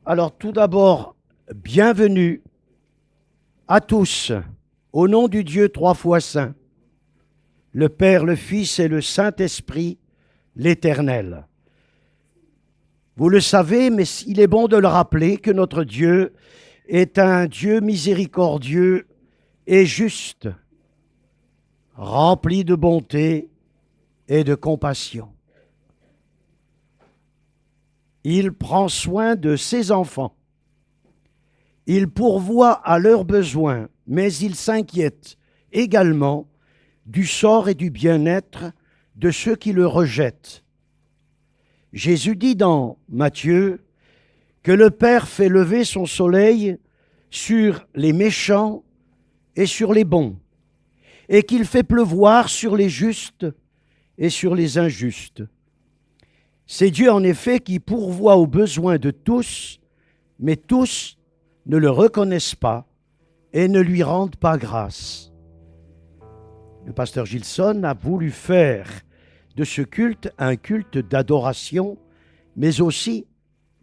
Alors tout d'abord, bienvenue à tous, au nom du Dieu trois fois saint, le Père, le Fils et le Saint-Esprit, l'Éternel. Vous le savez, mais il est bon de le rappeler que notre Dieu est un Dieu miséricordieux et juste, rempli de bonté et de compassion. Il prend soin de ses enfants. Il pourvoit à leurs besoins, mais il s'inquiète également du sort et du bien-être de ceux qui le rejettent. Jésus dit dans Matthieu que le Père fait lever son soleil sur les méchants et sur les bons, et qu'il fait pleuvoir sur les justes et sur les injustes. C'est Dieu en effet qui pourvoit aux besoins de tous, mais tous ne le reconnaissent pas et ne lui rendent pas grâce. Le pasteur Gilson a voulu faire de ce culte un culte d'adoration, mais aussi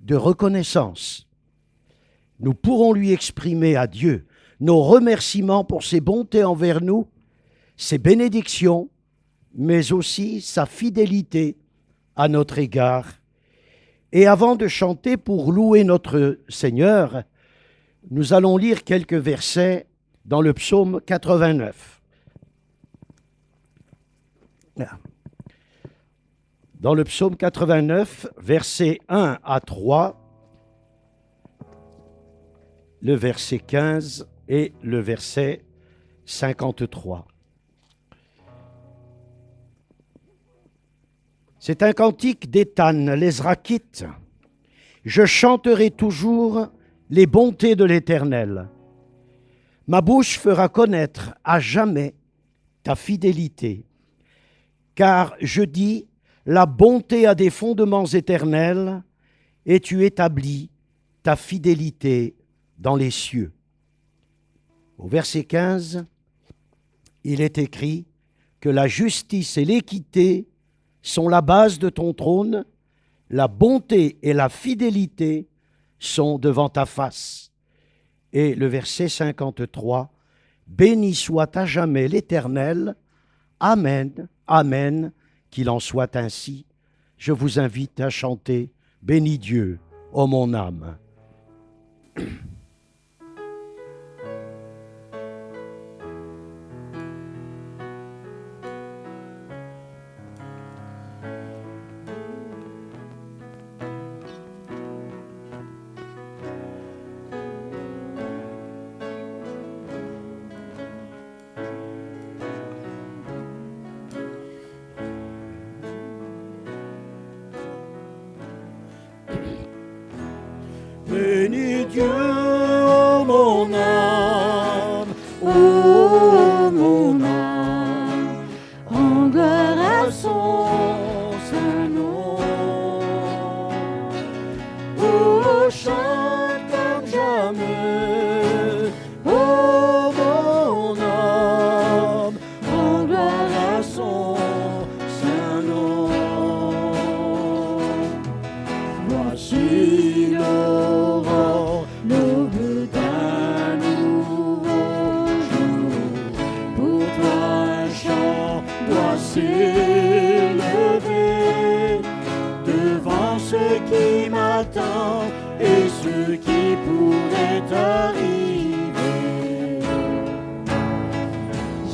de reconnaissance. Nous pourrons lui exprimer à Dieu nos remerciements pour ses bontés envers nous, ses bénédictions, mais aussi sa fidélité à notre égard. Et avant de chanter pour louer notre Seigneur, nous allons lire quelques versets dans le psaume 89. Dans le psaume 89, versets 1 à 3, le verset 15 et le verset 53. C'est un cantique d'Éthan, l'Ezrakite. Je chanterai toujours les bontés de l'Éternel. Ma bouche fera connaître à jamais ta fidélité. Car je dis, la bonté a des fondements éternels, et tu établis ta fidélité dans les cieux. Au verset 15, il est écrit que la justice et l'équité sont la base de ton trône, la bonté et la fidélité sont devant ta face. Et le verset 53, béni soit à jamais l'Éternel, Amen, Amen, qu'il en soit ainsi. Je vous invite à chanter bénis Dieu, ô mon âme. Bénis Dieu, ô mon âme, ô mon âme, rends gloire à son saint nom. Oh, chante comme jamais, ô mon âme, Rends gloire à son saint nom. Voici l'aurore, l'aube d'un nouveau jour. Pour toi un chant doit s'élever devant ce qui m'attend et ce qui pourrait arriver.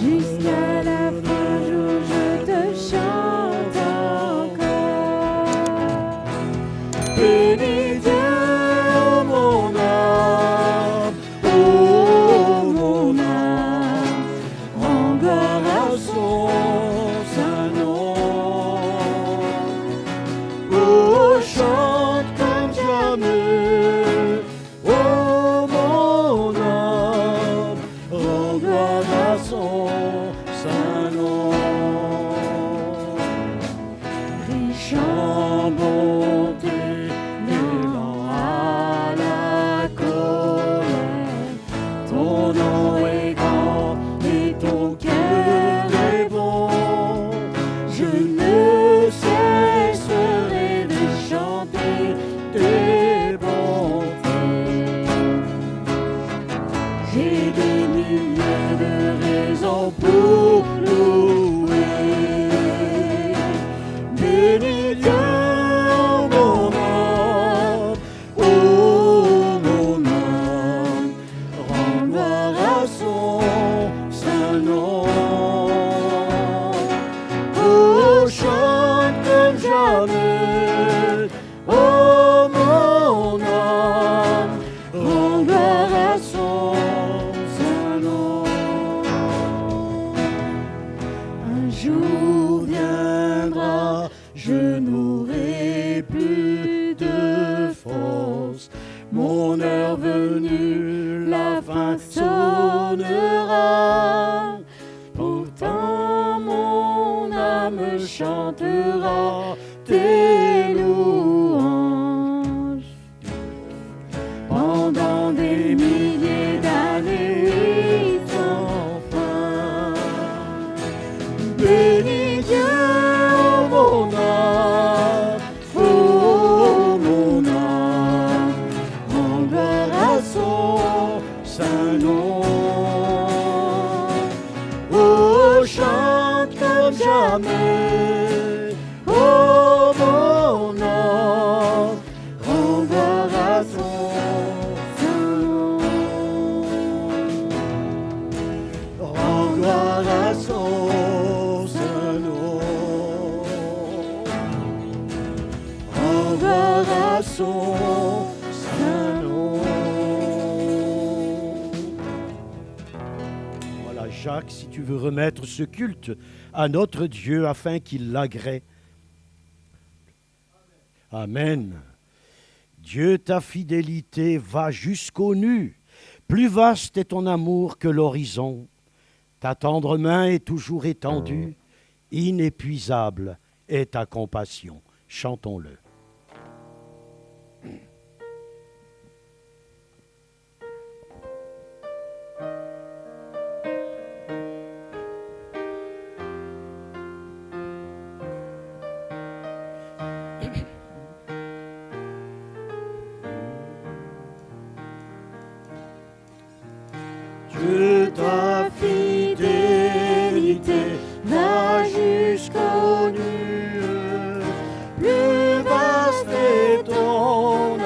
Jusqu'à la fin, je te chante encore. Bénis Dieu, ô mon âme, ô mon âme, rends gloire à son saint nom. Oh, chante comme jamais, ô mon âme, rends gloire à son saint nom. Riche en bonté, mon heure venue, la fin sonnera. Pourtant mon âme chantera tes louanges. Pendant des milliers d'années sans fin. Bénis Dieu, oh mon âme, oh mon âme, rends gloire à son saint nom. Oh, chante comme jamais, oh mon âme, rends gloire à son saint nom. Rends gloire à son saint nom. Rends gloire à son saint nom. Voilà, Jacques, si tu veux remettre ce culte à notre Dieu afin qu'il l'agrée. Amen. Dieu, ta fidélité va jusqu'aux nues. Plus vaste est ton amour que l'horizon. Ta tendre main est toujours étendue. Inépuisable est ta compassion. Chantons-le. Dieu, ta fidélité va jusqu'aux nues. Plus vaste est ton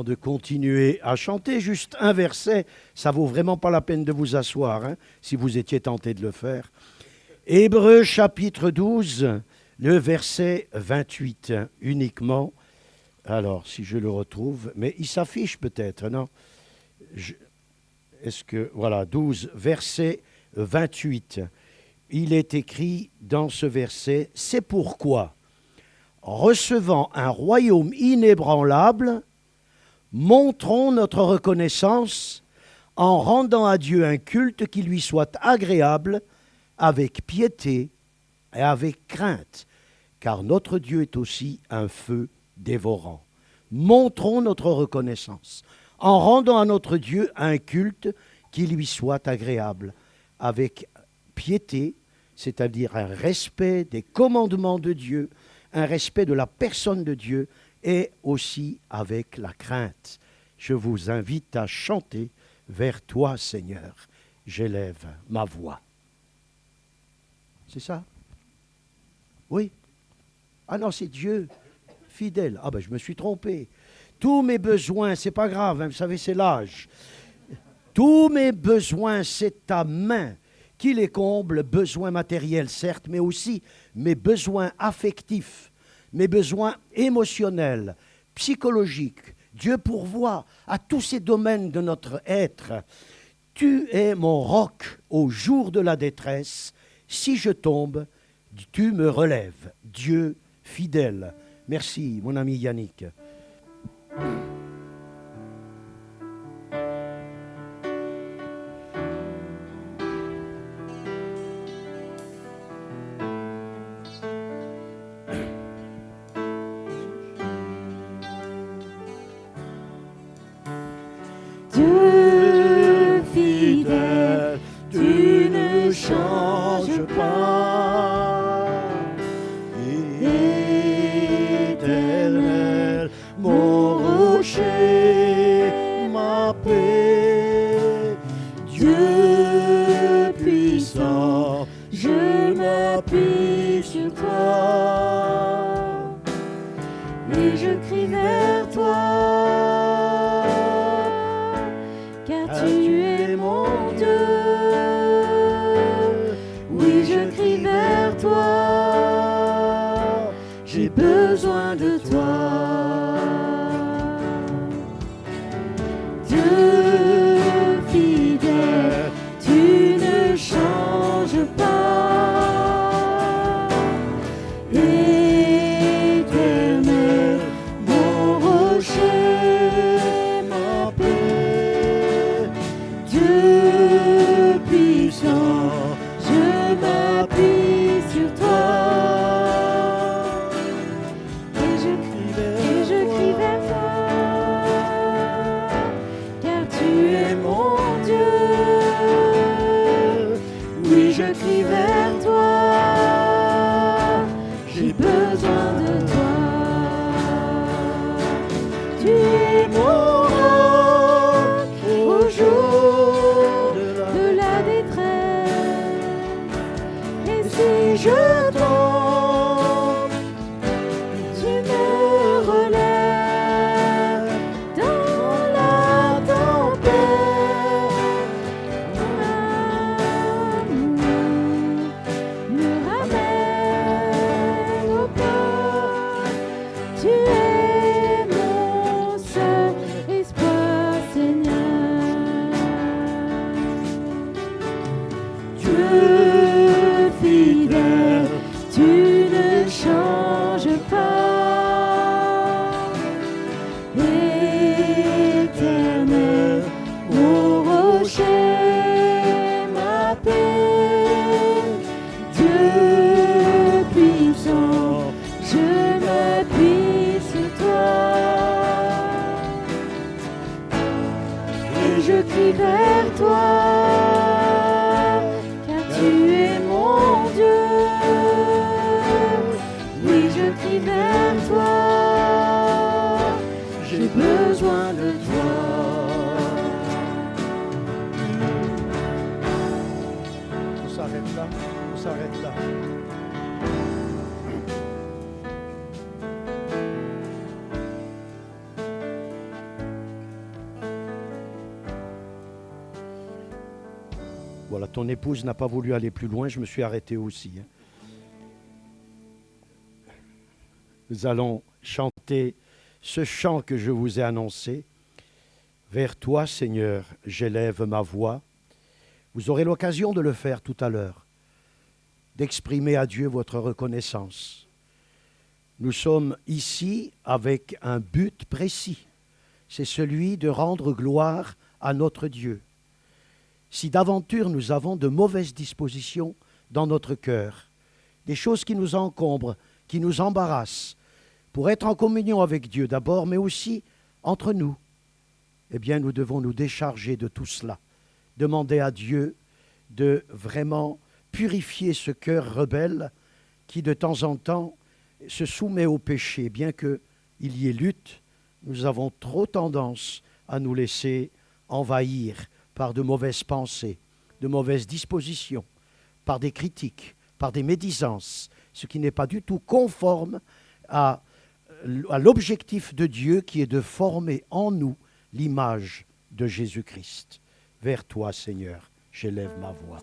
avant de continuer à chanter, juste un verset, ça vaut vraiment pas la peine de vous asseoir, hein, si vous étiez tenté de le faire. Hébreux chapitre 12, le verset 28 uniquement. Alors, si je le retrouve, mais il s'affiche peut-être, non? Est-ce que, voilà, 12, verset 28. Il est écrit dans ce verset, c'est pourquoi, recevant un royaume inébranlable, montrons notre reconnaissance en rendant à Dieu un culte qui lui soit agréable, avec piété et avec crainte, car notre Dieu est aussi un feu dévorant. Montrons notre reconnaissance en rendant à notre Dieu un culte qui lui soit agréable, avec piété, c'est-à-dire un respect des commandements de Dieu, un respect de la personne de Dieu, et aussi avec la crainte. Je vous invite à chanter vers toi, Seigneur, j'élève ma voix. C'est ça? Oui? Ah non, c'est Dieu, fidèle. Ah ben, je me suis trompé. Tous mes besoins, c'est pas grave, hein, vous savez, c'est l'âge. Tous mes besoins, c'est ta main qui les comble, besoins matériels, certes, mais aussi mes besoins affectifs, mes besoins émotionnels, psychologiques. Dieu pourvoit à tous ces domaines de notre être. Tu es mon roc au jour de la détresse. Si je tombe, tu me relèves. Dieu fidèle. Merci, mon ami Yannick. Dieu fidèle, tu ne changes pas. Éternel, mon rocher, ma paix. Dieu puissant, je m'appuie sur toi. Et je crie vers toi. Tu es mon Dieu, oui je crie vers toi, j'ai besoin de toi. Dieu fidèle, tu ne changes pas. Éternel, mon rocher, ma paix. Dieu puissant, je m'appuie sur toi. Et je crie vers toi, car tu es mon Dieu. Oui, je crie vers toi, j'ai besoin de toi. Tu es mon roc au jour de la détresse. Et si je tombe, tu me relèves dans la tempête. Mon amour me ramène au port. Tu es mon seul espoir, Seigneur. Dieu fidèle, tu ne changes pas. Éternel, mon rocher, ma paix. Dieu puissant, je m'appuie sur toi. Et je crie vers toi, car tu es mon Dieu. Oui, je crie vers toi, j'ai besoin de toi. On s'arrête là, on s'arrête là. Voilà, ton épouse n'a pas voulu aller plus loin, je me suis arrêté aussi. Nous allons chanter ce chant que je vous ai annoncé. Vers toi, Seigneur, j'élève ma voix. Vous aurez l'occasion de le faire tout à l'heure, d'exprimer à Dieu votre reconnaissance. Nous sommes ici avec un but précis, c'est celui de rendre gloire à notre Dieu. Si d'aventure nous avons de mauvaises dispositions dans notre cœur, des choses qui nous encombrent, qui nous embarrassent, pour être en communion avec Dieu d'abord, mais aussi entre nous, eh bien nous devons nous décharger de tout cela, demander à Dieu de vraiment purifier ce cœur rebelle qui de temps en temps se soumet au péché. Bien qu'il y ait lutte, nous avons trop tendance à nous laisser envahir par de mauvaises pensées, de mauvaises dispositions, par des critiques, par des médisances, ce qui n'est pas du tout conforme à l'objectif de Dieu qui est de former en nous l'image de Jésus-Christ. Vers toi, Seigneur, j'élève ma voix.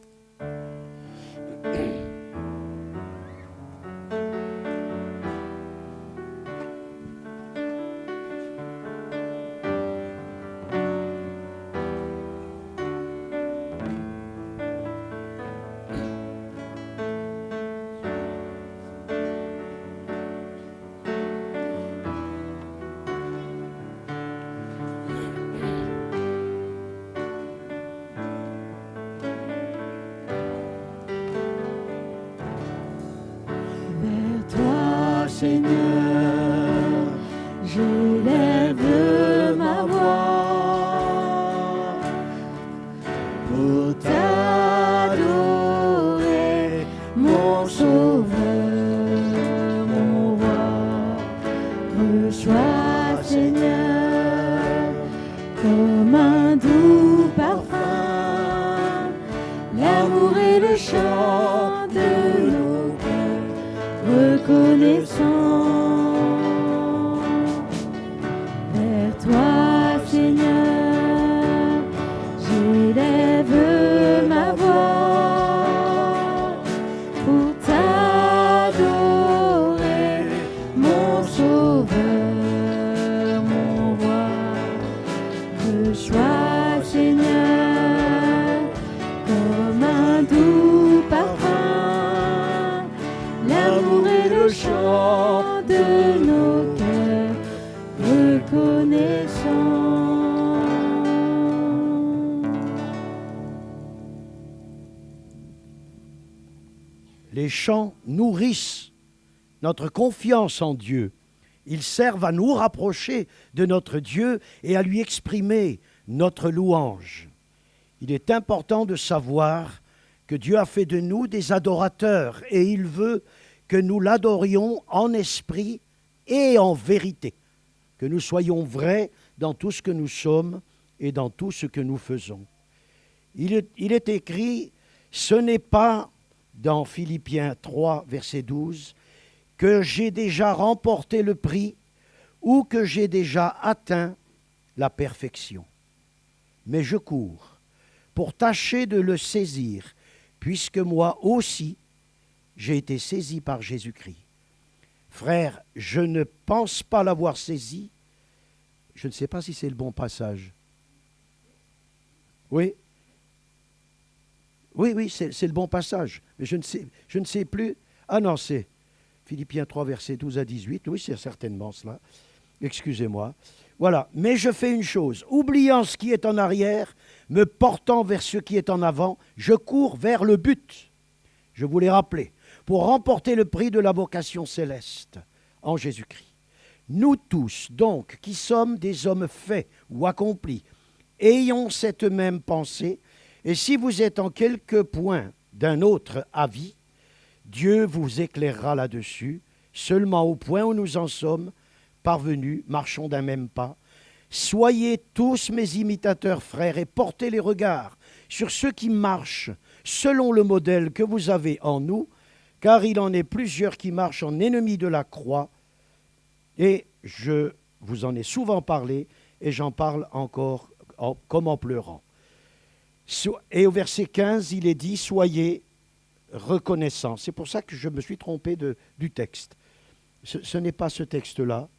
Seigneur, j'élève ma voix pour t'adorer, mon Sauveur, mon roi. Reçois, Seigneur, comme un doux parfum, l'amour et le chant de nos cœurs reconnaissants. Vers toi, Seigneur, j'élève ma voix pour t'adorer, mon Sauveur, mon roi. Reçois, Seigneur, comme un doux parfum, l'amour et le chant de nos cœurs reconnaissants. Les chants nourrissent notre confiance en Dieu. Ils servent à nous rapprocher de notre Dieu et à lui exprimer notre louange. Il est important de savoir que Dieu a fait de nous des adorateurs et il veut que nous l'adorions en esprit et en vérité, que nous soyons vrais dans tout ce que nous sommes et dans tout ce que nous faisons. Il est écrit, ce n'est pas dans Philippiens 3, verset 12, que j'ai déjà remporté le prix ou que j'ai déjà atteint la perfection. Mais je cours pour tâcher de le saisir, puisque moi aussi, j'ai été saisi par Jésus-Christ. Frère, je ne pense pas l'avoir saisi. Je ne sais pas si c'est le bon passage. Oui? Oui, c'est le bon passage. Mais je ne sais plus. Ah non, c'est Philippiens 3, versets 12 à 18. Oui, c'est certainement cela. Excusez-moi. Voilà. Mais je fais une chose. Oubliant ce qui est en arrière, me portant vers ce qui est en avant, je cours vers le but. Je vous l'ai rappelé. Pour remporter le prix de la vocation céleste en Jésus-Christ. Nous tous, donc, qui sommes des hommes faits ou accomplis, ayons cette même pensée, et si vous êtes en quelque point d'un autre avis, Dieu vous éclairera là-dessus, seulement au point où nous en sommes parvenus, marchons d'un même pas. Soyez tous mes imitateurs, frères, et portez les regards sur ceux qui marchent selon le modèle que vous avez en nous, car il en est plusieurs qui marchent en ennemis de la croix, et je vous en ai souvent parlé, et j'en parle encore comme en pleurant. Et au verset 15, il est dit « Soyez reconnaissants ». C'est pour ça que je me suis trompé du texte. Ce n'est pas ce texte-là,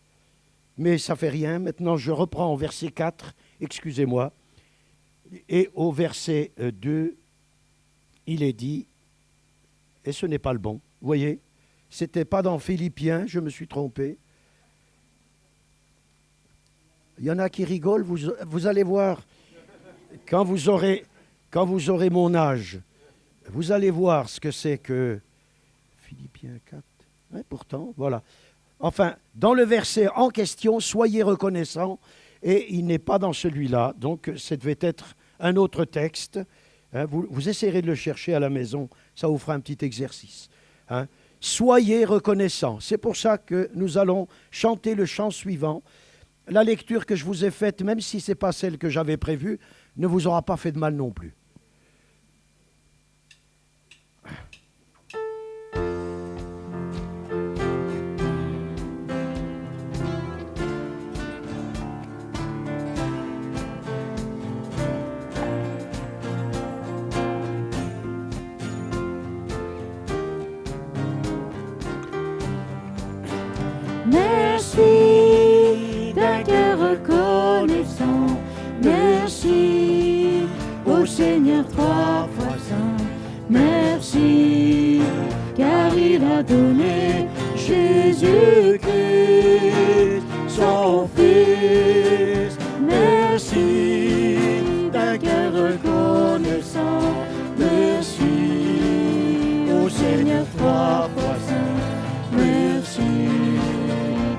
mais ça ne fait rien. Maintenant, je reprends au verset 4, excusez-moi. Et au verset 2, il est dit, et ce n'est pas le bon, vous voyez, ce n'était pas dans Philippiens, je me suis trompé. Il y en a qui rigolent, vous allez voir, quand vous aurez mon âge, vous allez voir ce que c'est que Philippiens 4. Ouais, pourtant, voilà. Enfin, dans le verset en question, soyez reconnaissants, et il n'est pas dans celui-là, donc ça devait être un autre texte. Hein, vous essayerez de le chercher à la maison, ça vous fera un petit exercice. Hein. Soyez reconnaissants. C'est pour ça que nous allons chanter le chant suivant. La lecture que je vous ai faite, même si ce n'est pas celle que j'avais prévue, ne vous aura pas fait de mal non plus. Merci d'un cœur reconnaissant. Merci au Seigneur trois fois saint. Merci car il a donné Jésus-Christ, son Fils. Merci d'un cœur reconnaissant. Merci au Seigneur trois fois saint. Merci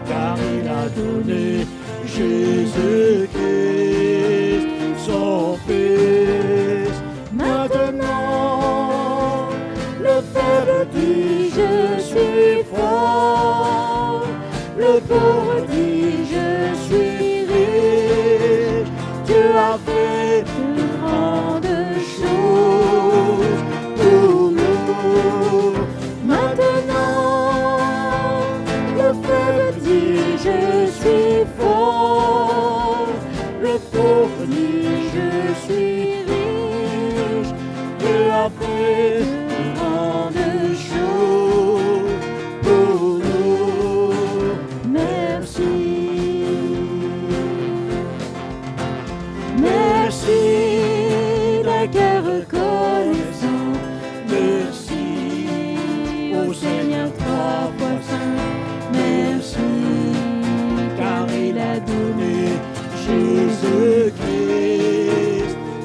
car il a donné Jésus-Christ, son Fils. Maintenant, le faible dit je suis fort, le pauvre dit je suis riche. Tu as fait de grandes choses pour nous. Maintenant, le faible dit je suis fort, le pauvre dit je suis riche. Tu as fait de grandes choses pour nous. Merci. Merci d'un cœur reconnaissant. Merci au Seigneur trois fois saint. Merci car il a donné Jésus-Christ,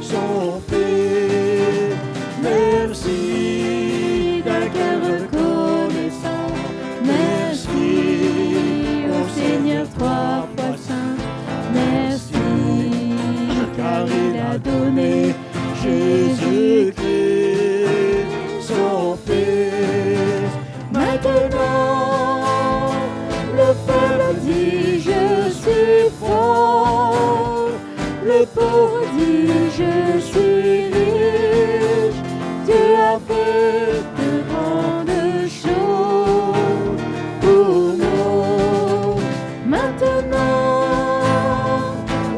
son Fils. Merci d'un cœur reconnaissant. Merci au Seigneur trois fois saint. Merci car il a donné Jésus-Christ, son Fils. Maintenant, le faible dit je suis fort, le pauvre dit je suis riche. Tu as fait de grandes choses pour nous. Maintenant,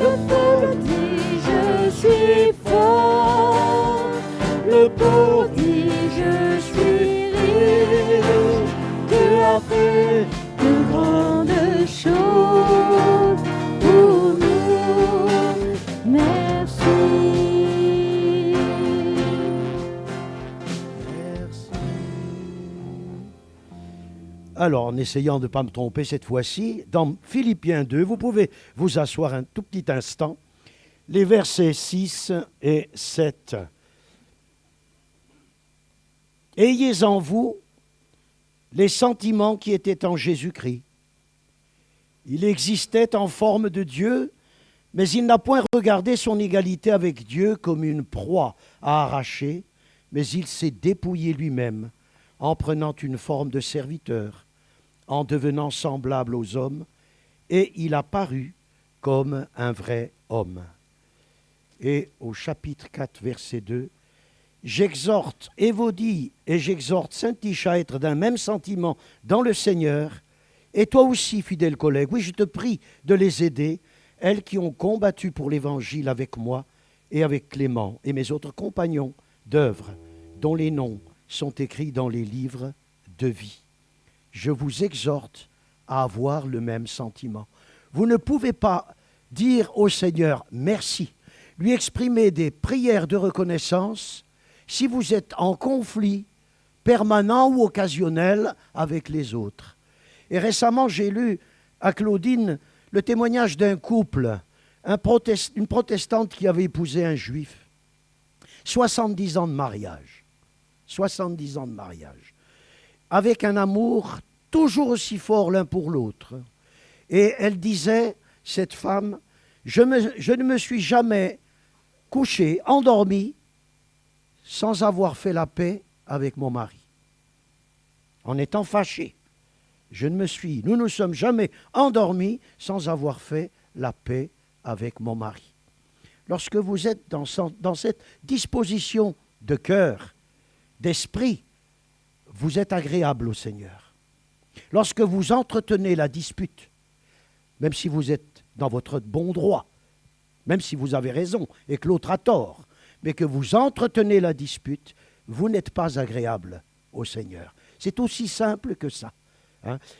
le faible dit je suis fort, le pauvre dit je suis riche. Tu as fait de grandes choses pour nous. Merci. Merci. Alors, en essayant de ne pas me tromper cette fois-ci, dans Philippiens 2, vous pouvez vous asseoir un tout petit instant, les versets 6 et 7. Ayez en vous les sentiments qui étaient en Jésus-Christ. Il existait en forme de Dieu, mais il n'a point regardé son égalité avec Dieu comme une proie à arracher, mais il s'est dépouillé lui-même en prenant une forme de serviteur, en devenant semblable aux hommes, et il a paru comme un vrai homme. Et au chapitre 4, verset 2, j'exhorte Évodie et j'exhorte Syntyche à être d'un même sentiment dans le Seigneur. Et toi aussi, fidèle collègue, oui, je te prie de les aider, elles qui ont combattu pour l'Évangile avec moi et avec Clément et mes autres compagnons d'œuvre, dont les noms sont écrits dans les livres de vie. Je vous exhorte à avoir le même sentiment. Vous ne pouvez pas dire au Seigneur merci, lui exprimer des prières de reconnaissance si vous êtes en conflit permanent ou occasionnel avec les autres. Et récemment, j'ai lu à Claudine le témoignage d'un couple, une protestante qui avait épousé un juif. 70 ans de mariage. 70 ans de mariage. Avec un amour toujours aussi fort l'un pour l'autre. Et elle disait, cette femme, je ne me suis jamais couchée, endormie, sans avoir fait la paix avec mon mari. En étant fâchée. Nous ne sommes jamais endormis sans avoir fait la paix avec mon mari. Lorsque vous êtes dans cette disposition de cœur, d'esprit, vous êtes agréable au Seigneur. Lorsque vous entretenez la dispute, même si vous êtes dans votre bon droit, même si vous avez raison et que l'autre a tort, mais que vous entretenez la dispute, vous n'êtes pas agréable au Seigneur. C'est aussi simple que ça.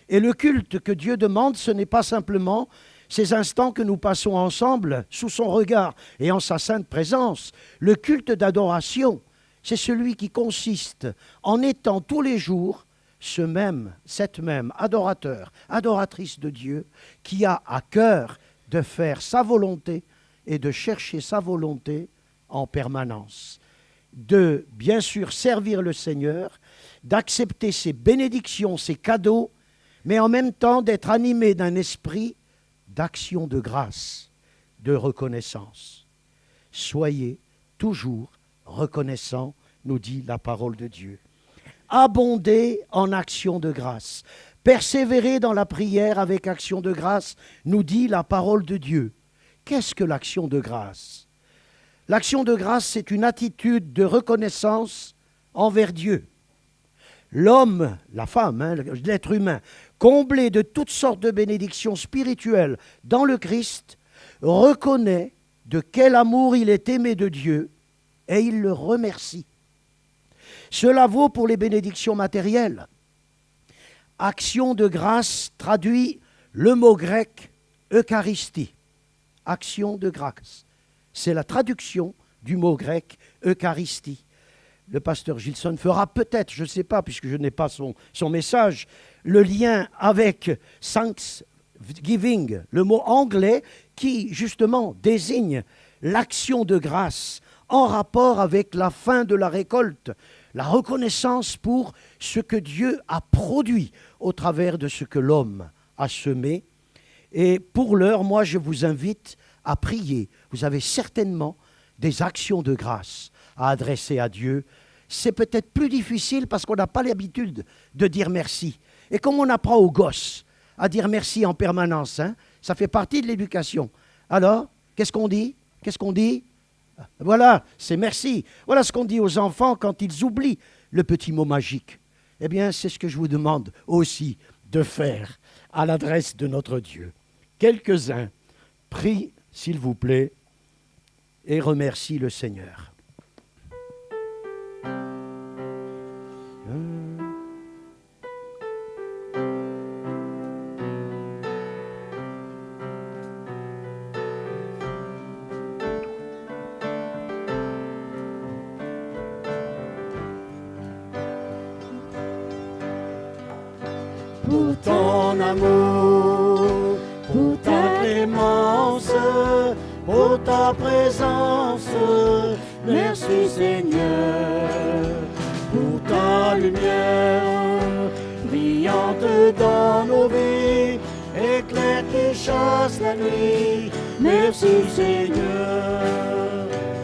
Et le culte que Dieu demande, ce n'est pas simplement ces instants que nous passons ensemble sous son regard et en sa sainte présence. Le culte d'adoration, c'est celui qui consiste en étant tous les jours cette même adorateur, adoratrice de Dieu, qui a à cœur de faire sa volonté et de chercher sa volonté en permanence. De, bien sûr, servir le Seigneur, d'accepter ses bénédictions, ses cadeaux, mais en même temps d'être animé d'un esprit d'action de grâce, de reconnaissance. Soyez toujours reconnaissants, nous dit la parole de Dieu. Abondez en action de grâce. Persévérez dans la prière avec action de grâce, nous dit la parole de Dieu. Qu'est-ce que l'action de grâce? L'action de grâce, c'est une attitude de reconnaissance envers Dieu. L'homme, la femme, l'être humain, comblé de toutes sortes de bénédictions spirituelles dans le Christ, reconnaît de quel amour il est aimé de Dieu et il le remercie. Cela vaut pour les bénédictions matérielles. Action de grâce traduit le mot grec Eucharistie. Action de grâce. C'est la traduction du mot grec Eucharistie. Le pasteur Gilson fera peut-être, je ne sais pas, puisque je n'ai pas son message, le lien avec Thanksgiving, le mot anglais qui, justement, désigne l'action de grâce en rapport avec la fin de la récolte, la reconnaissance pour ce que Dieu a produit au travers de ce que l'homme a semé. Et pour l'heure, moi, je vous invite à prier. Vous avez certainement des actions de grâce à adresser à Dieu. C'est peut-être plus difficile parce qu'on n'a pas l'habitude de dire merci. Et comme on apprend aux gosses à dire merci en permanence, ça fait partie de l'éducation. Alors, qu'est-ce qu'on dit? Voilà, c'est merci. Voilà ce qu'on dit aux enfants quand ils oublient le petit mot magique. Eh bien, c'est ce que je vous demande aussi de faire à l'adresse de notre Dieu. Quelques-uns prient, s'il vous plaît, et remercient le Seigneur. Pour ton amour, pour ta clémence, pour ta présence, merci Seigneur. Pour ta lumière, brillante dans nos vies, éclair qui chasse la nuit, merci Seigneur.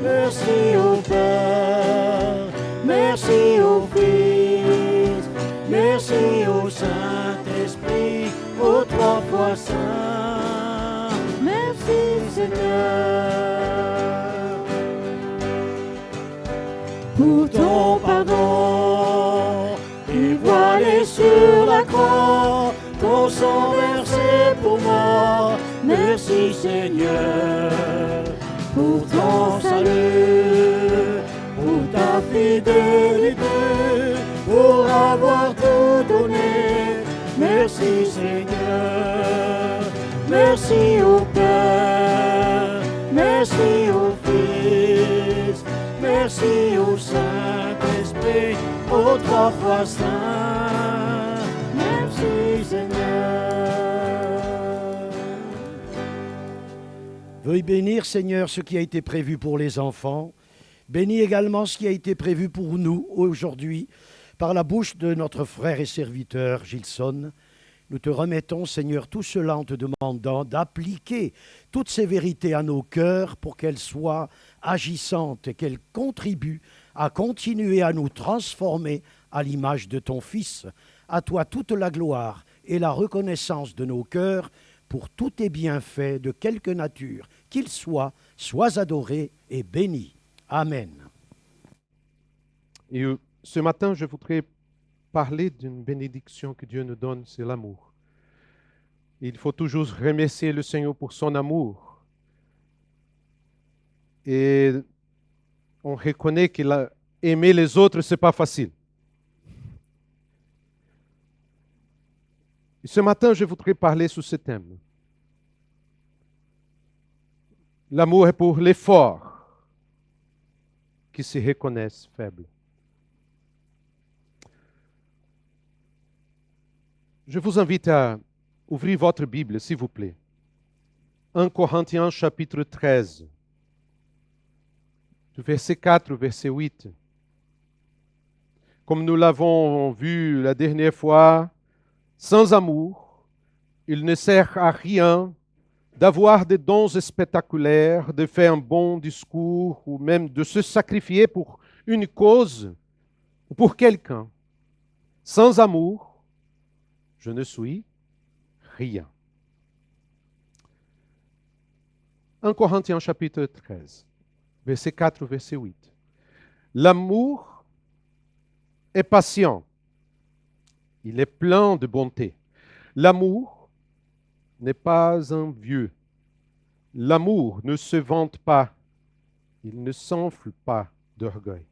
Merci au Père, merci au Fils, merci au Saint-Esprit, aux trois fois saint. Merci Seigneur. Pour ton pardon, dévoilé sur la croix, ton sang versé pour moi. Merci Seigneur. pour ton salut, pour ta fidélité, pour avoir tout donné. Merci Seigneur, merci au Père, merci au Fils, merci au Saint-Esprit, aux trois fois saint. Merci Seigneur. Veuille bénir, Seigneur, ce qui a été prévu pour les enfants. Bénis également ce qui a été prévu pour nous aujourd'hui par la bouche de notre frère et serviteur Gilson. Nous te remettons, Seigneur, tout cela en te demandant d'appliquer toutes ces vérités à nos cœurs pour qu'elles soient agissantes et qu'elles contribuent à continuer à nous transformer à l'image de ton Fils. À toi toute la gloire et la reconnaissance de nos cœurs pour tous tes bienfaits de quelque nature qu'ils soient, sois adoré et béni. Amen. Et ce matin, je voudrais parler d'une bénédiction que Dieu nous donne, c'est l'amour. Il faut toujours remercier le Seigneur pour son amour. Et on reconnaît qu'aimer les autres, ce n'est pas facile. Et ce matin, je voudrais parler sur ce thème. L'amour est pour les forts qui se reconnaissent faibles. Je vous invite à ouvrir votre Bible, s'il vous plaît. 1 Corinthiens chapitre 13, du verset 4 au verset 8. Comme nous l'avons vu la dernière fois, sans amour, il ne sert à rien d'avoir des dons spectaculaires, de faire un bon discours ou même de se sacrifier pour une cause ou pour quelqu'un. Sans amour, je ne suis rien. 1 Corinthiens chapitre 13, verset 4 au verset 8. L'amour est patient. Il est plein de bonté. L'amour n'est pas envieux. L'amour ne se vante pas. Il ne s'enfle pas d'orgueil.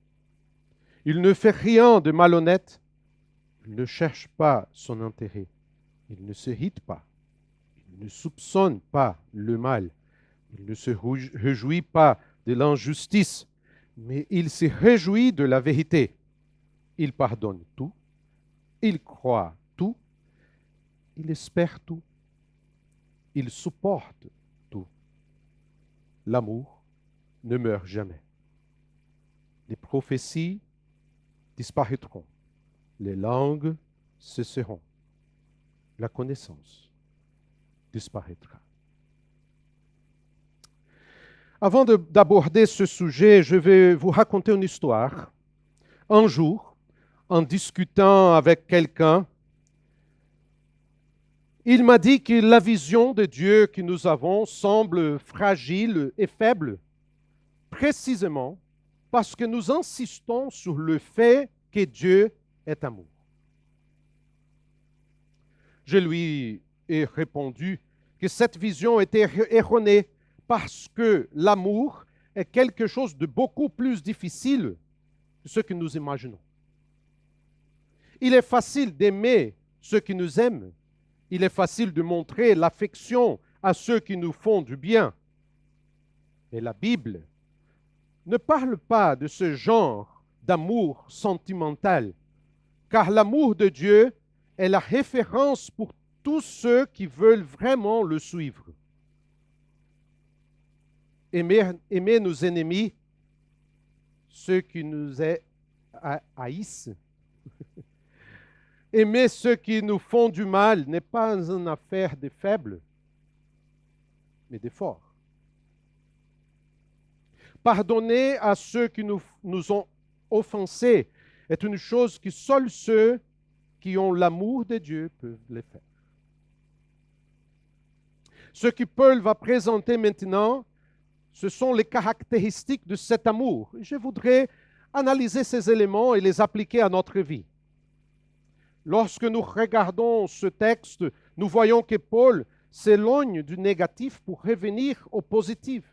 Il ne fait rien de malhonnête. Il ne cherche pas son intérêt. Il ne s'irrite pas. Il ne soupçonne pas le mal. Il ne se réjouit pas de l'injustice, mais il se réjouit de la vérité. Il pardonne tout. Il croit tout. Il espère tout. Il supporte tout. L'amour ne meurt jamais. Les prophéties disparaîtront. Les langues cesseront. La connaissance disparaîtra. Avant d'aborder ce sujet, je vais vous raconter une histoire. Un jour, en discutant avec quelqu'un, il m'a dit que la vision de Dieu que nous avons semble fragile et faible, précisément parce que nous insistons sur le fait que Dieu est amour. Je lui ai répondu que cette vision était erronée parce que l'amour est quelque chose de beaucoup plus difficile que ce que nous imaginons. Il est facile d'aimer ceux qui nous aiment. Il est facile de montrer l'affection à ceux qui nous font du bien. Mais la Bible ne parle pas de ce genre d'amour sentimental, car l'amour de Dieu est la référence pour tous ceux qui veulent vraiment le suivre. Aimer nos ennemis, ceux qui nous haïssent, aimer ceux qui nous font du mal n'est pas une affaire des faibles, mais des forts. Pardonner à ceux qui nous ont offensés est une chose que seuls ceux qui ont l'amour de Dieu peuvent le faire. Ce que Paul va présenter maintenant, ce sont les caractéristiques de cet amour. Je voudrais analyser ces éléments et les appliquer à notre vie. Lorsque nous regardons ce texte, nous voyons que Paul s'éloigne du négatif pour revenir au positif.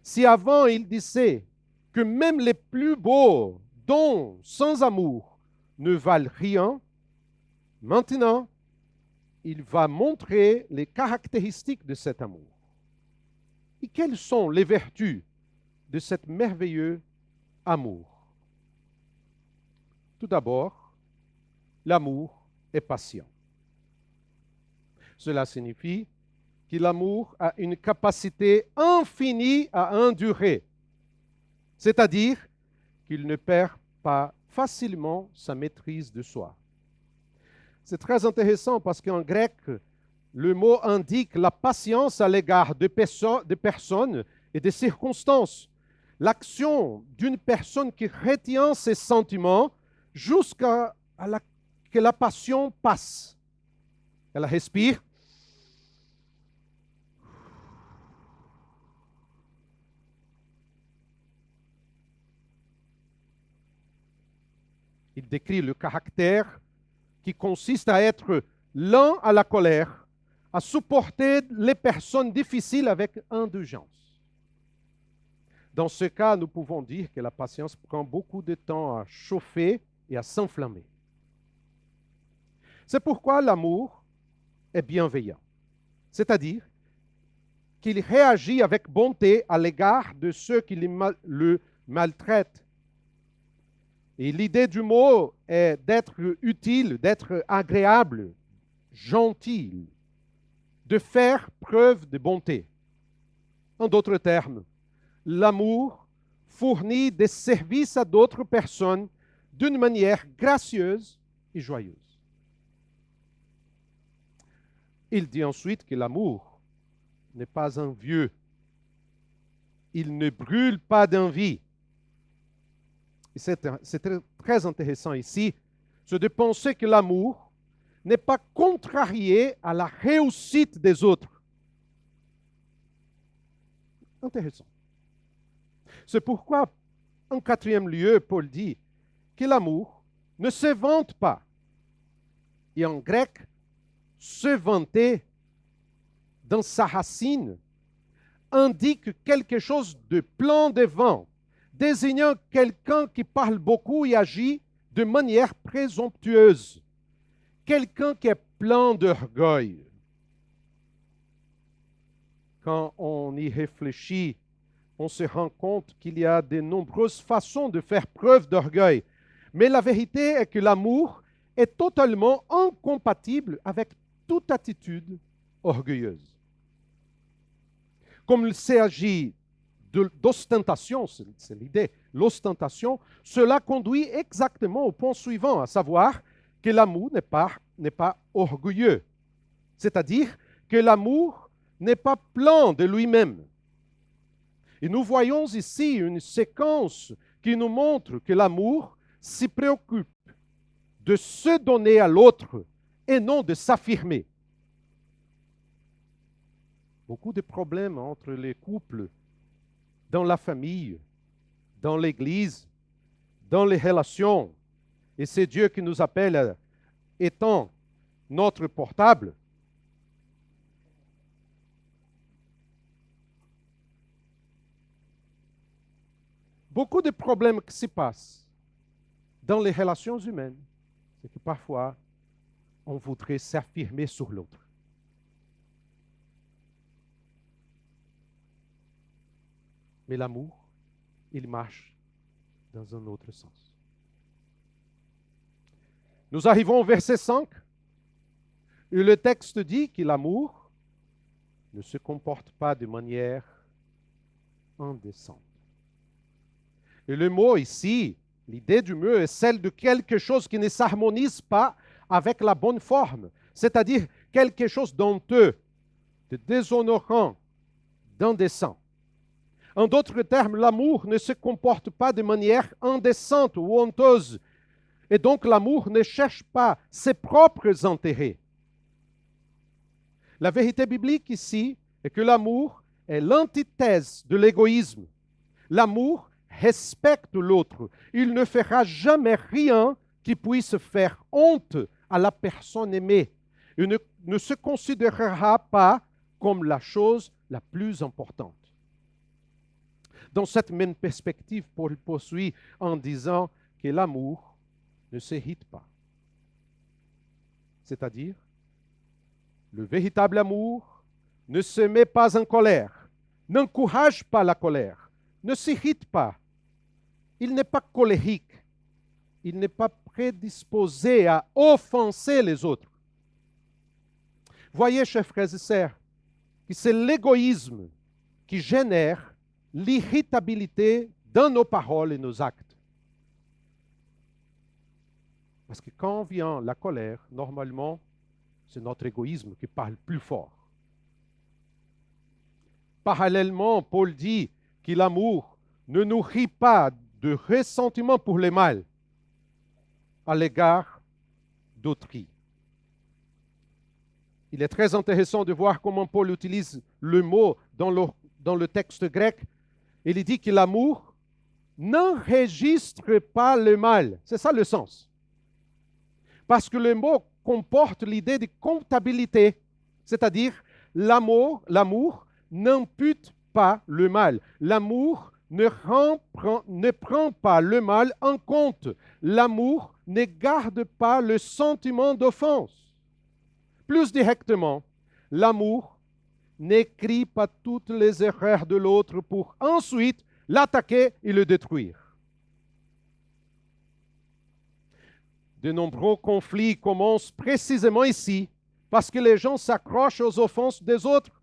Si avant il disait que même les plus beaux dons sans amour ne valent rien, maintenant, il va montrer les caractéristiques de cet amour. Et quelles sont les vertus de cet merveilleux amour? Tout d'abord, l'amour est patient. Cela signifie que l'amour a une capacité infinie à endurer, c'est-à-dire qu'il ne perd pas facilement sa maîtrise de soi. C'est très intéressant parce qu'en grec, le mot indique la patience à l'égard de personnes et de circonstances. L'action d'une personne qui retient ses sentiments jusqu'à que la passion passe. Elle respire. Il décrit le caractère qui consiste à être lent à la colère, à supporter les personnes difficiles avec indulgence. Dans ce cas, nous pouvons dire que la patience prend beaucoup de temps à chauffer et à s'enflammer. C'est pourquoi l'amour est bienveillant, c'est-à-dire qu'il réagit avec bonté à l'égard de ceux qui le maltraitent. Et l'idée du mot est d'être utile, d'être agréable, gentil, de faire preuve de bonté. En d'autres termes, l'amour fournit des services à d'autres personnes d'une manière gracieuse et joyeuse. Il dit ensuite que l'amour n'est pas envieux. Il ne brûle pas d'envie. C'est très intéressant ici, c'est de penser que l'amour n'est pas contrarié à la réussite des autres. Intéressant. C'est pourquoi, en quatrième lieu, Paul dit que l'amour ne se vante pas. Et en grec, se vanter, dans sa racine, indique quelque chose de plein de vent, désignant quelqu'un qui parle beaucoup et agit de manière présomptueuse, quelqu'un qui est plein d'orgueil. Quand on y réfléchit, on se rend compte qu'il y a de nombreuses façons de faire preuve d'orgueil. Mais la vérité est que l'amour est totalement incompatible avec toute attitude orgueilleuse. Comme il s'agit d'ostentation, c'est l'idée, l'ostentation, cela conduit exactement au point suivant, à savoir que l'amour n'est pas orgueilleux. C'est-à-dire que l'amour n'est pas plein de lui-même. Et nous voyons ici une séquence qui nous montre que l'amour s'y préoccupe de se donner à l'autre et non de s'affirmer. Beaucoup de problèmes entre les couples, dans la famille, dans l'Église, dans les relations. Et c'est Dieu qui nous appelle étant notre portable. Beaucoup de problèmes qui se passent dans les relations humaines, c'est que parfois, on voudrait s'affirmer sur l'autre. Mais l'amour, il marche dans un autre sens. Nous arrivons au verset 5, et le texte dit que l'amour ne se comporte pas de manière indécente. Et le mot ici, l'idée du mot est celle de quelque chose qui ne s'harmonise pas avec la bonne forme, c'est-à-dire quelque chose d'honteux, de déshonorant, d'indécent. En d'autres termes, l'amour ne se comporte pas de manière indécente ou honteuse. Et donc, l'amour ne cherche pas ses propres intérêts. La vérité biblique ici est que l'amour est l'antithèse de l'égoïsme. L'amour respecte l'autre. Il ne fera jamais rien qui puisse faire honte à la personne aimée. Il ne se considérera pas comme la chose la plus importante. Dans cette même perspective, Paul poursuit en disant que l'amour ne s'irrite pas. C'est-à-dire, le véritable amour ne se met pas en colère, n'encourage pas la colère, ne s'irrite pas. Il n'est pas colérique. Il n'est pas prédisposé à offenser les autres. Voyez, chers frères et sœurs, que c'est l'égoïsme qui génère l'irritabilité dans nos paroles et nos actes. Parce que quand vient la colère, normalement, c'est notre égoïsme qui parle plus fort. Parallèlement, Paul dit que l'amour ne nourrit pas de ressentiment pour le mal à l'égard d'autrui. Il est très intéressant de voir comment Paul utilise le mot dans le texte grec. Il dit que l'amour n'enregistre pas le mal. C'est ça le sens. Parce que le mot comporte l'idée de comptabilité, c'est-à-dire l'amour n'impute pas le mal. L'amour ne prend pas le mal en compte. L'amour ne garde pas le sentiment d'offense. Plus directement, l'amour n'écrit pas toutes les erreurs de l'autre pour ensuite l'attaquer et le détruire. De nombreux conflits commencent précisément ici, parce que les gens s'accrochent aux offenses des autres.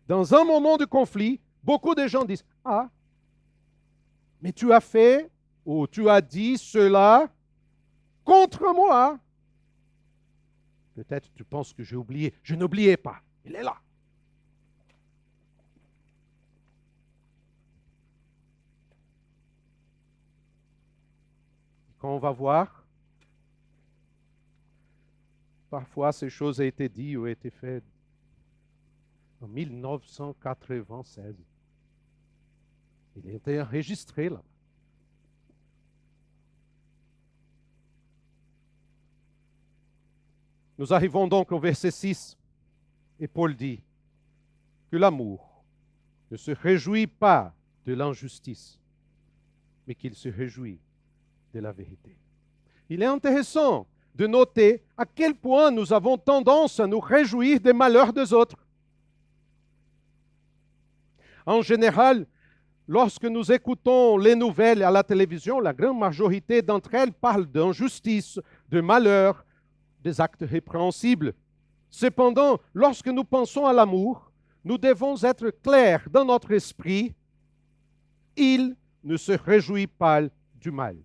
Dans un moment de conflit, beaucoup de gens disent « Ah, mais tu as fait ou tu as dit cela contre moi. » Peut-être tu penses que j'ai oublié. Je n'oubliais pas. Il est là. Quand on va voir, parfois ces choses ont été dites ou ont été faites en 1996. Il a été enregistré là. Nous arrivons donc au verset 6 et Paul dit que l'amour ne se réjouit pas de l'injustice, mais qu'il se réjouit de la vérité. Il est intéressant de noter à quel point nous avons tendance à nous réjouir des malheurs des autres. En général, lorsque nous écoutons les nouvelles à la télévision, la grande majorité d'entre elles parlent d'injustice, de malheur, des actes répréhensibles. Cependant, lorsque nous pensons à l'amour, nous devons être clairs dans notre esprit. Il ne se réjouit pas du mal.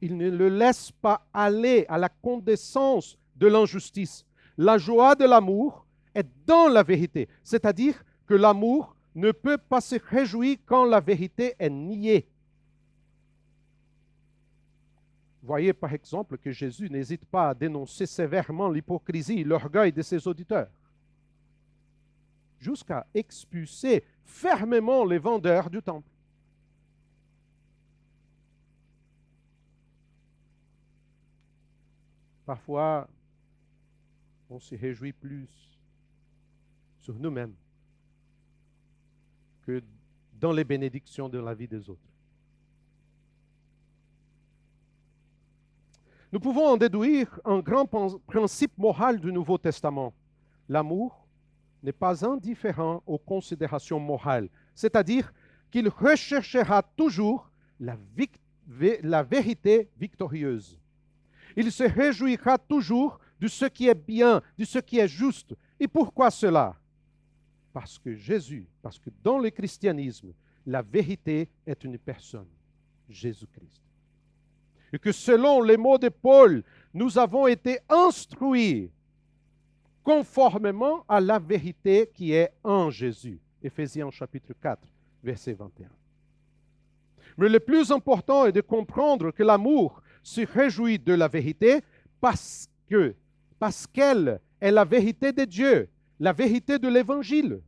Il ne le laisse pas aller à la condescendance de l'injustice. La joie de l'amour est dans la vérité, c'est-à-dire que l'amour ne peut pas se réjouir quand la vérité est niée. Voyez par exemple que Jésus n'hésite pas à dénoncer sévèrement l'hypocrisie et l'orgueil de ses auditeurs, jusqu'à expulser fermement les vendeurs du temple. Parfois, on se réjouit plus sur nous-mêmes que dans les bénédictions de la vie des autres. Nous pouvons en déduire un grand principe moral du Nouveau Testament. L'amour n'est pas indifférent aux considérations morales, c'est-à-dire qu'il recherchera toujours la vérité victorieuse. Il se réjouira toujours de ce qui est bien, de ce qui est juste. Et pourquoi cela? Parce que dans le christianisme, la vérité est une personne, Jésus-Christ. Et que selon les mots de Paul, nous avons été instruits conformément à la vérité qui est en Jésus. Éphésiens chapitre 4, verset 21. Mais le plus important est de comprendre que l'amour se réjouit de la vérité parce qu'elle est la vérité de Dieu, la vérité de l'Évangile.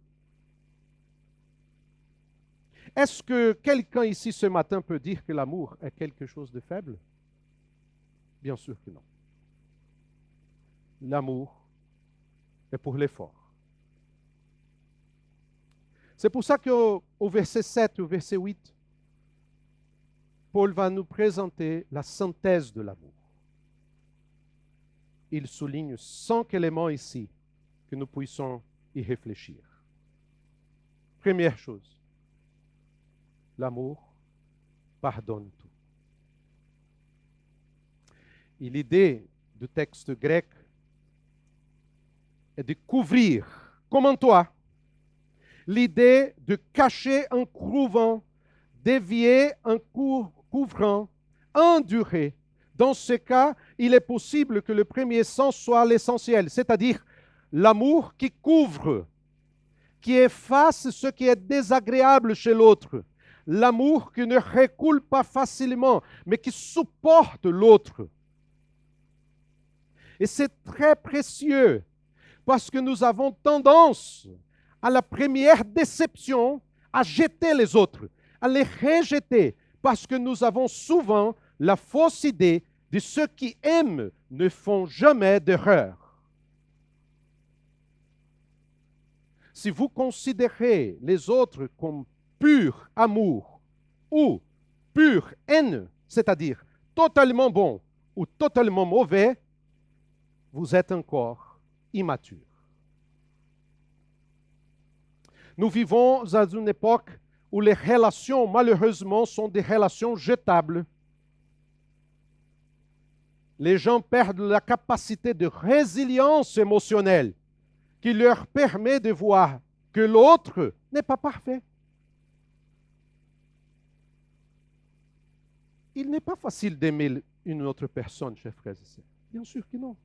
Est-ce que quelqu'un ici ce matin peut dire que l'amour est quelque chose de faible? Bien sûr que non. L'amour est pour l'effort. C'est pour ça qu'au verset 7 et au verset 8, Paul va nous présenter la synthèse de l'amour. Il souligne 5 éléments ici que nous puissions y réfléchir. Première chose, l'amour pardonne tout. Et l'idée du texte grec est de couvrir, comme en toi, l'idée de cacher un couvrant, dévier un couvrant, endurer. Dans ce cas, il est possible que le premier sens soit l'essentiel, c'est-à-dire l'amour qui couvre, qui efface ce qui est désagréable chez l'autre. L'amour qui ne recoule pas facilement, mais qui supporte l'autre. Et c'est très précieux parce que nous avons tendance, à la première déception, à jeter les autres, à les rejeter, parce que nous avons souvent la fausse idée de ceux qui aiment ne font jamais d'erreur. Si vous considérez les autres comme pur amour ou pure haine, c'est-à-dire totalement bon ou totalement mauvais, vous êtes encore immature. Nous vivons à une époque où les relations, malheureusement, sont des relations jetables. Les gens perdent la capacité de résilience émotionnelle qui leur permet de voir que l'autre n'est pas parfait. Il n'est pas facile d'aimer une autre personne, chers frères et sœurs. Bien sûr que non.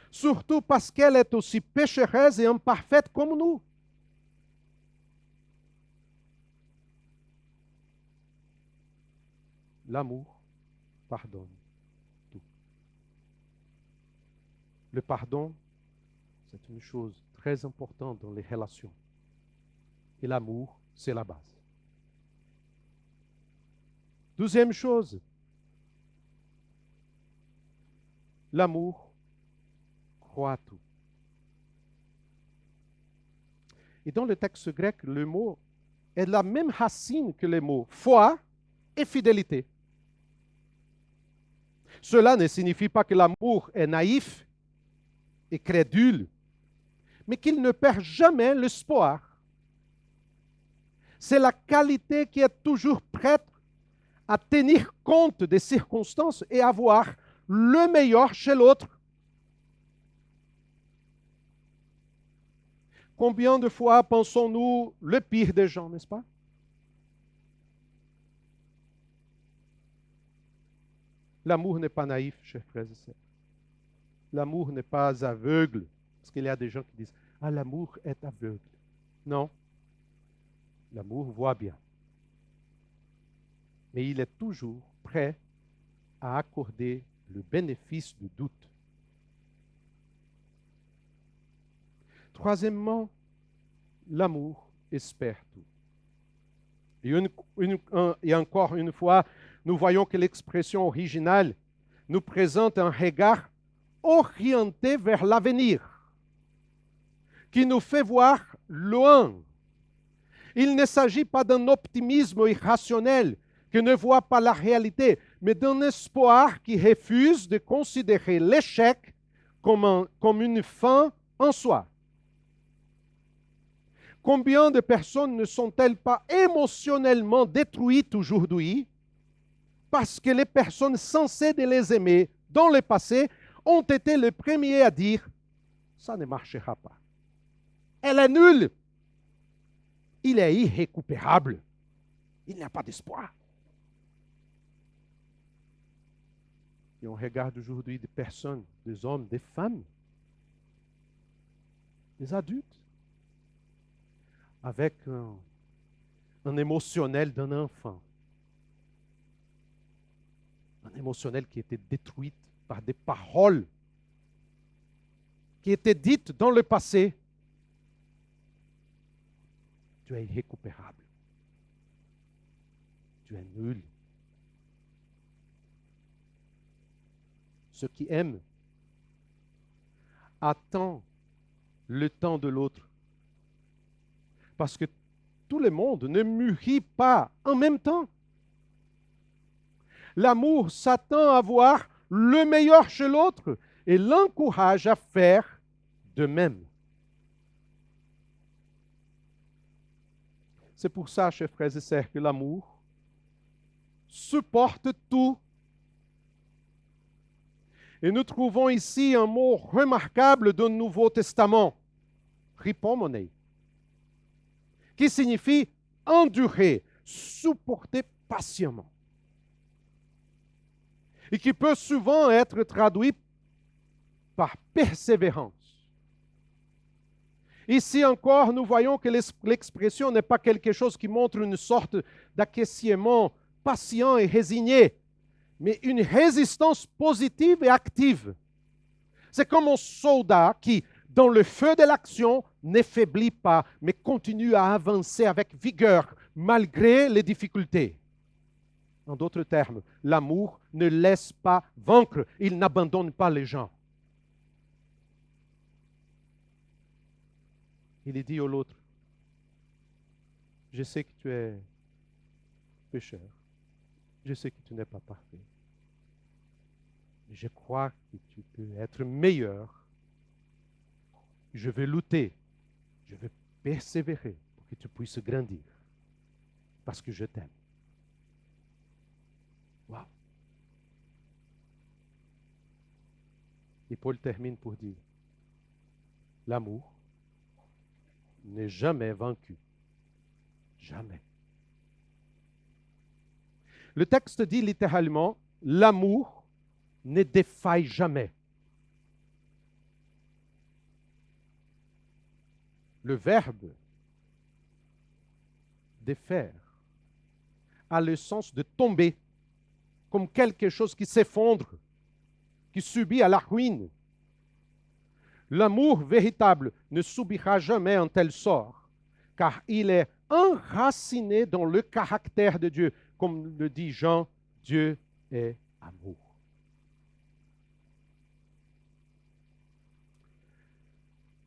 Surtout parce qu'elle est aussi pécheresse et imparfaite comme nous. L'amour pardonne tout. Le pardon, c'est une chose très importante dans les relations. Et l'amour, c'est la base. Deuxième chose, l'amour croit tout. Et dans le texte grec, le mot est de la même racine que les mots foi et fidélité. Cela ne signifie pas que l'amour est naïf et crédule, mais qu'il ne perd jamais l'espoir. C'est la qualité qui est toujours prête à tenir compte des circonstances et à voir le meilleur chez l'autre. Combien de fois pensons-nous le pire des gens, n'est-ce pas? L'amour n'est pas naïf, chers frères et sœurs. L'amour n'est pas aveugle. Parce qu'il y a des gens qui disent « Ah, l'amour est aveugle ». Non. L'amour voit bien. Mais il est toujours prêt à accorder le bénéfice du doute. Troisièmement, l'amour espère tout. Et encore une fois, nous voyons que l'expression originale nous présente un regard orienté vers l'avenir, qui nous fait voir loin. Il ne s'agit pas d'un optimisme irrationnel qui ne voit pas la réalité, mais d'un espoir qui refuse de considérer l'échec comme une fin en soi. Combien de personnes ne sont-elles pas émotionnellement détruites aujourd'hui parce que les personnes censées de les aimer dans le passé ont été les premiers à dire « ça ne marchera pas. Elle est nulle. Il est irrécupérable. Il n'y a pas d'espoir. » Et on regarde aujourd'hui des personnes, des hommes, des femmes, des adultes, avec un émotionnel d'un enfant. Un émotionnel qui était détruit par des paroles qui étaient dites dans le passé. Tu es irrécupérable. Tu es nul. Ceux qui aiment attendent le temps de l'autre. Parce que tout le monde ne mûrit pas en même temps. L'amour s'attend à voir le meilleur chez l'autre et l'encourage à faire de même. C'est pour ça, chers frères et sœurs, que l'amour supporte tout. Et nous trouvons ici un mot remarquable du Nouveau Testament, hypomone, qui signifie endurer, supporter patiemment. Et qui peut souvent être traduit par persévérance. Ici encore, nous voyons que l'expression n'est pas quelque chose qui montre une sorte d'acquiescement patient et résigné, mais une résistance positive et active. C'est comme un soldat qui, dans le feu de l'action, ne faiblit pas, mais continue à avancer avec vigueur, malgré les difficultés. En d'autres termes, l'amour ne laisse pas vaincre, il n'abandonne pas les gens. Il dit à l'autre, je sais que tu es pécheur, je sais que tu n'es pas parfait. Je crois que tu peux être meilleur. Je vais lutter, je vais persévérer pour que tu puisses grandir, parce que je t'aime. Wow. Et Paul termine pour dire, l'amour n'est jamais vaincu. Jamais. Le texte dit littéralement, l'amour ne défaille jamais. Le verbe défaire a le sens de tomber, comme quelque chose qui s'effondre, qui subit à la ruine. L'amour véritable ne subira jamais un tel sort, car il est enraciné dans le caractère de Dieu. Comme le dit Jean, Dieu est amour.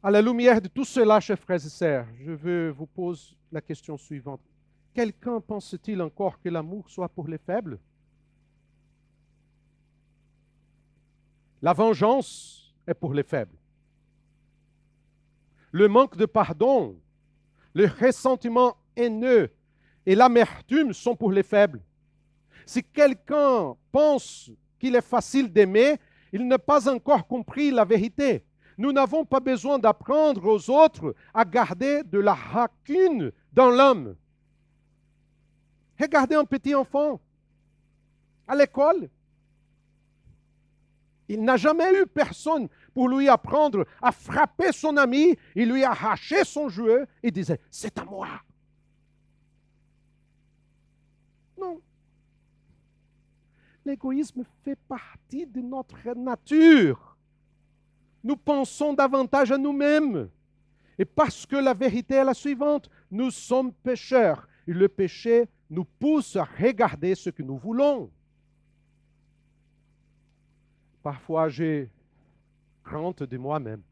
À la lumière de tout cela, chers frères et sœurs, je veux vous poser la question suivante. Quelqu'un pense-t-il encore que l'amour soit pour les faibles? La vengeance est pour les faibles. Le manque de pardon, le ressentiment haineux et l'amertume sont pour les faibles. Si quelqu'un pense qu'il est facile d'aimer, il n'a pas encore compris la vérité. Nous n'avons pas besoin d'apprendre aux autres à garder de la rancune dans l'homme. Regardez un petit enfant à l'école. Il n'a jamais eu personne pour lui apprendre à frapper son ami. Il lui arrachait son jouet et disait « c'est à moi ». Non. L'égoïsme fait partie de notre nature. Nous pensons davantage à nous-mêmes. Et parce que la vérité est la suivante, nous sommes pécheurs. Et le péché nous pousse à regarder ce que nous voulons. Parfois, j'ai crainte de moi-même.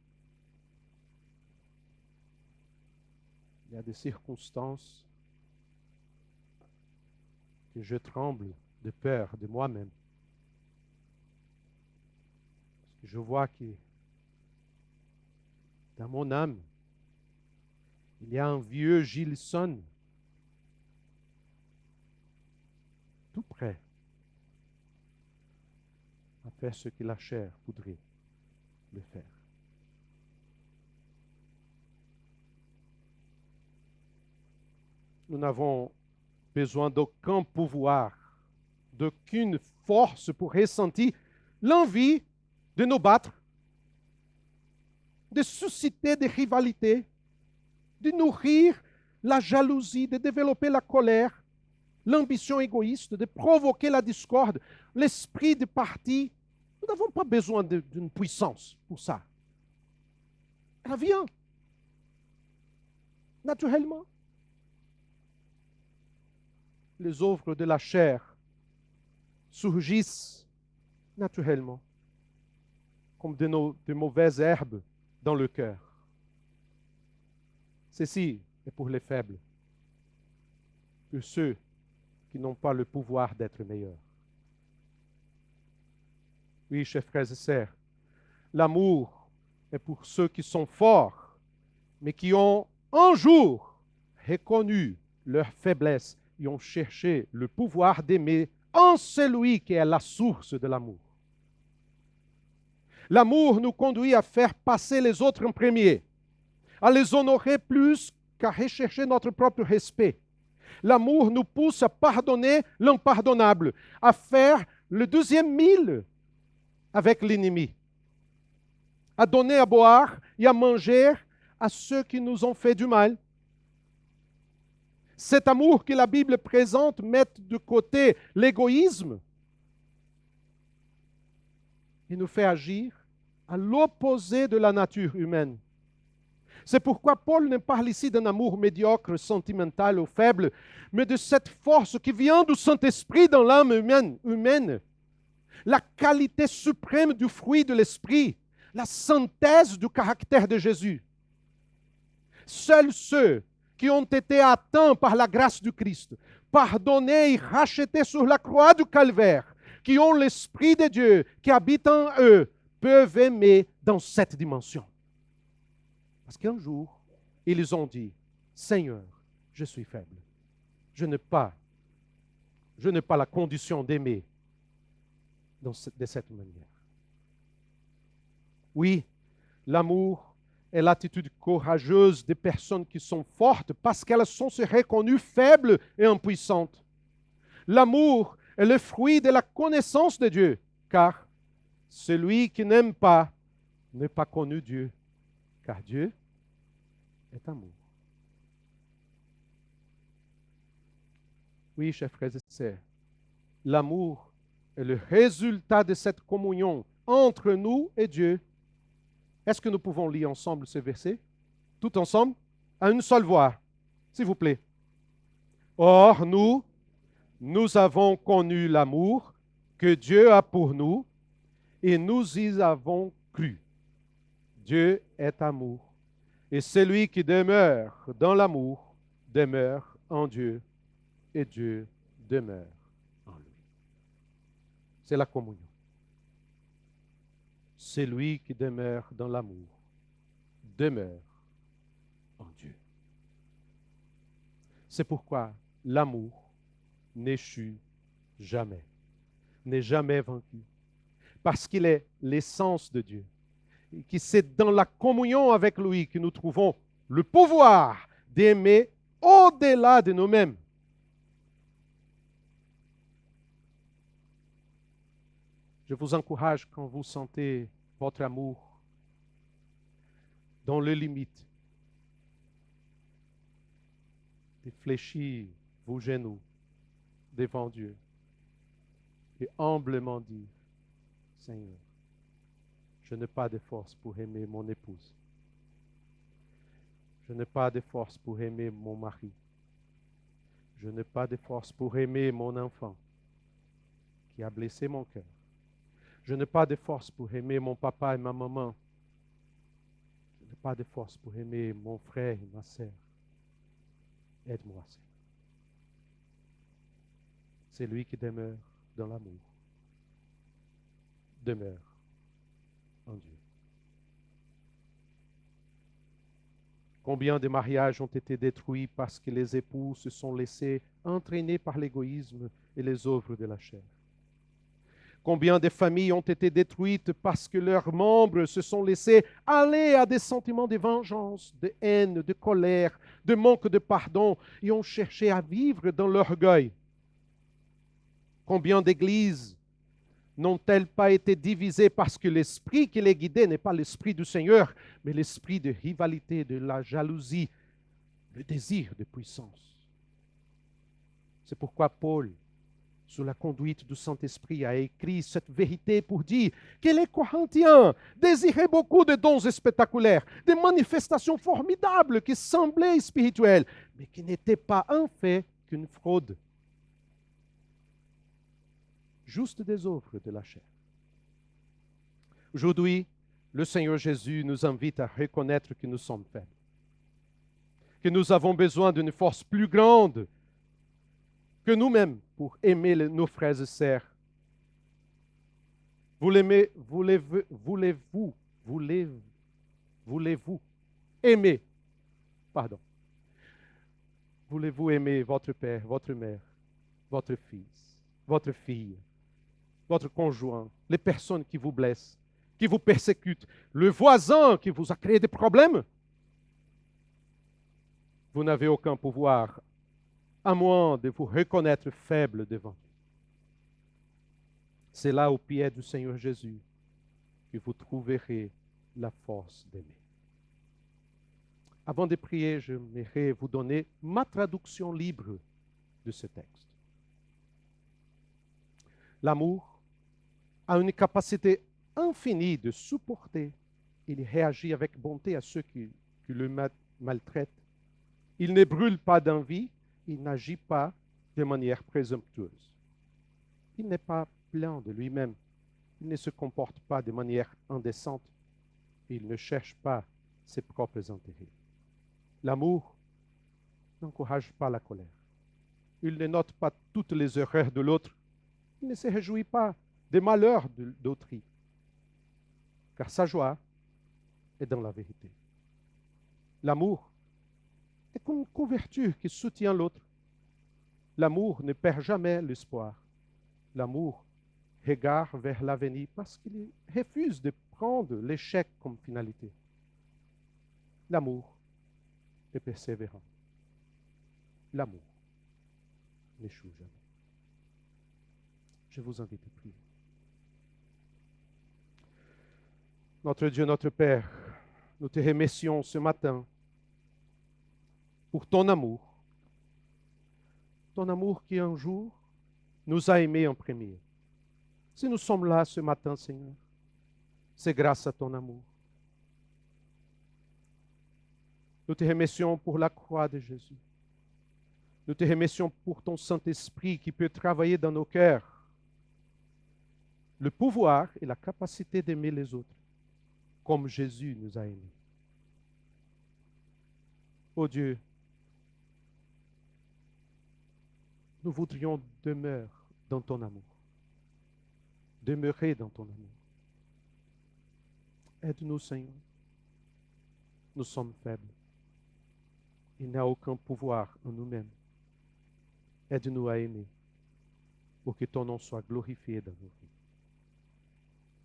Il y a des circonstances que je tremble de peur de moi-même. Parce que je vois que dans mon âme, il y a un vieux Gilson, tout prêt à faire ce que la chair voudrait le faire. Nous n'avons besoin d'aucun pouvoir, d'aucune force pour ressentir l'envie de nous battre, de susciter des rivalités, de nourrir la jalousie, de développer la colère, l'ambition égoïste, de provoquer la discorde, l'esprit de parti. Nous n'avons pas besoin d'une puissance pour ça. Elle vient naturellement. Les œuvres de la chair surgissent naturellement comme de mauvaises herbes dans le cœur. Ceci est pour les faibles. de ceux qui n'ont pas le pouvoir d'être meilleurs. Oui, chers frères et sœurs, l'amour est pour ceux qui sont forts, mais qui ont un jour reconnu leur faiblesse et ont cherché le pouvoir d'aimer en celui qui est la source de l'amour. L'amour nous conduit à faire passer les autres en premier, à les honorer plus qu'à rechercher notre propre respect. L'amour nous pousse à pardonner l'impardonnable, à faire le 2e avec l'ennemi, à donner à boire et à manger à ceux qui nous ont fait du mal. Cet amour que la Bible présente met de côté l'égoïsme et nous fait agir à l'opposé de la nature humaine. C'est pourquoi Paul ne parle ici d'un amour médiocre, sentimental ou faible, mais de cette force qui vient du Saint-Esprit dans l'âme humaine. La qualité suprême du fruit de l'Esprit, la synthèse du caractère de Jésus. Seuls ceux qui ont été atteints par la grâce du Christ, pardonnés et rachetés sur la croix du Calvaire, qui ont l'Esprit de Dieu qui habite en eux, peuvent aimer dans cette dimension. Parce qu'un jour, ils ont dit, Seigneur, je suis faible. Je n'ai pas la condition d'aimer de cette manière. Oui, l'amour est l'attitude courageuse des personnes qui sont fortes parce qu'elles sont se reconnues faibles et impuissantes. L'amour est le fruit de la connaissance de Dieu, car celui qui n'aime pas n'a pas connu Dieu, car Dieu est amour. Oui, chers frères et sœurs, l'amour est le résultat de cette communion entre nous et Dieu. Est-ce que nous pouvons lire ensemble ce verset? Tout ensemble? À une seule voix, s'il vous plaît. Or, nous avons connu l'amour que Dieu a pour nous et nous y avons cru. Dieu est amour. Et celui qui demeure dans l'amour demeure en Dieu et Dieu demeure en lui. C'est la communion. Celui qui demeure dans l'amour demeure en Dieu. C'est pourquoi l'amour n'échoue jamais, n'est jamais vaincu, parce qu'il est l'essence de Dieu. Et que c'est dans la communion avec lui que nous trouvons le pouvoir d'aimer au-delà de nous-mêmes. Je vous encourage quand vous sentez votre amour dans les limites de fléchir vos genoux devant Dieu et humblement dire, Seigneur, je n'ai pas de force pour aimer mon épouse. Je n'ai pas de force pour aimer mon mari. Je n'ai pas de force pour aimer mon enfant qui a blessé mon cœur. Je n'ai pas de force pour aimer mon papa et ma maman. Je n'ai pas de force pour aimer mon frère et ma sœur. Aide-moi, Seigneur. C'est lui qui demeure dans l'amour. Demeure en Dieu. Combien de mariages ont été détruits parce que les époux se sont laissés entraîner par l'égoïsme et les œuvres de la chair? Combien de familles ont été détruites parce que leurs membres se sont laissés aller à des sentiments de vengeance, de haine, de colère, de manque de pardon et ont cherché à vivre dans l'orgueil? Combien d'églises n'ont-elles pas été divisées parce que l'esprit qui les guidait n'est pas l'esprit du Seigneur, mais l'esprit de rivalité, de la jalousie, le désir de puissance? C'est pourquoi Paul, sous la conduite du Saint-Esprit, a écrit cette vérité pour dire que les Corinthiens désiraient beaucoup de dons spectaculaires, des manifestations formidables qui semblaient spirituelles, mais qui n'étaient pas un fait qu'une fraude. Juste des œuvres de la chair. Aujourd'hui, le Seigneur Jésus nous invite à reconnaître que nous sommes faibles, que nous avons besoin d'une force plus grande que nous-mêmes pour aimer nos frères et sœurs. Voulez-vous aimer, pardon, voulez-vous aimer votre père, votre mère, votre fils, votre fille, votre conjoint, les personnes qui vous blessent, qui vous persécutent, le voisin qui vous a créé des problèmes? Vous n'avez aucun pouvoir, à moins de vous reconnaître faible devant lui. C'est là, au pied du Seigneur Jésus, que vous trouverez la force d'aimer. Avant de prier, j'aimerais vous donner ma traduction libre de ce texte. L'amour a une capacité infinie de supporter. Il réagit avec bonté à ceux qui le maltraitent. Il ne brûle pas d'envie, il n'agit pas de manière présomptueuse. Il n'est pas plein de lui-même, il ne se comporte pas de manière indécente, il ne cherche pas ses propres intérêts. L'amour n'encourage pas la colère. Il ne note pas toutes les erreurs de l'autre. Il ne se réjouit pas des malheurs d'autrui, car sa joie est dans la vérité. L'amour est comme une couverture qui soutient l'autre. L'amour ne perd jamais l'espoir. L'amour regarde vers l'avenir parce qu'il refuse de prendre l'échec comme finalité. L'amour est persévérant. L'amour n'échoue jamais. Je vous invite à prier. Notre Dieu, notre Père, nous te remercions ce matin pour ton amour qui un jour nous a aimés en premier. Si nous sommes là ce matin, Seigneur, c'est grâce à ton amour. Nous te remercions pour la croix de Jésus. Nous te remercions pour ton Saint-Esprit qui peut travailler dans nos cœurs le pouvoir et la capacité d'aimer les autres comme Jésus nous a aimés. Oh Dieu, nous voudrions demeurer dans ton amour. Demeurer dans ton amour. Aide-nous, Seigneur. Nous sommes faibles. Il n'y a aucun pouvoir en nous-mêmes. Aide-nous à aimer pour que ton nom soit glorifié dans nos vies.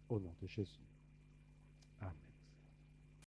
Au nom de Jésus.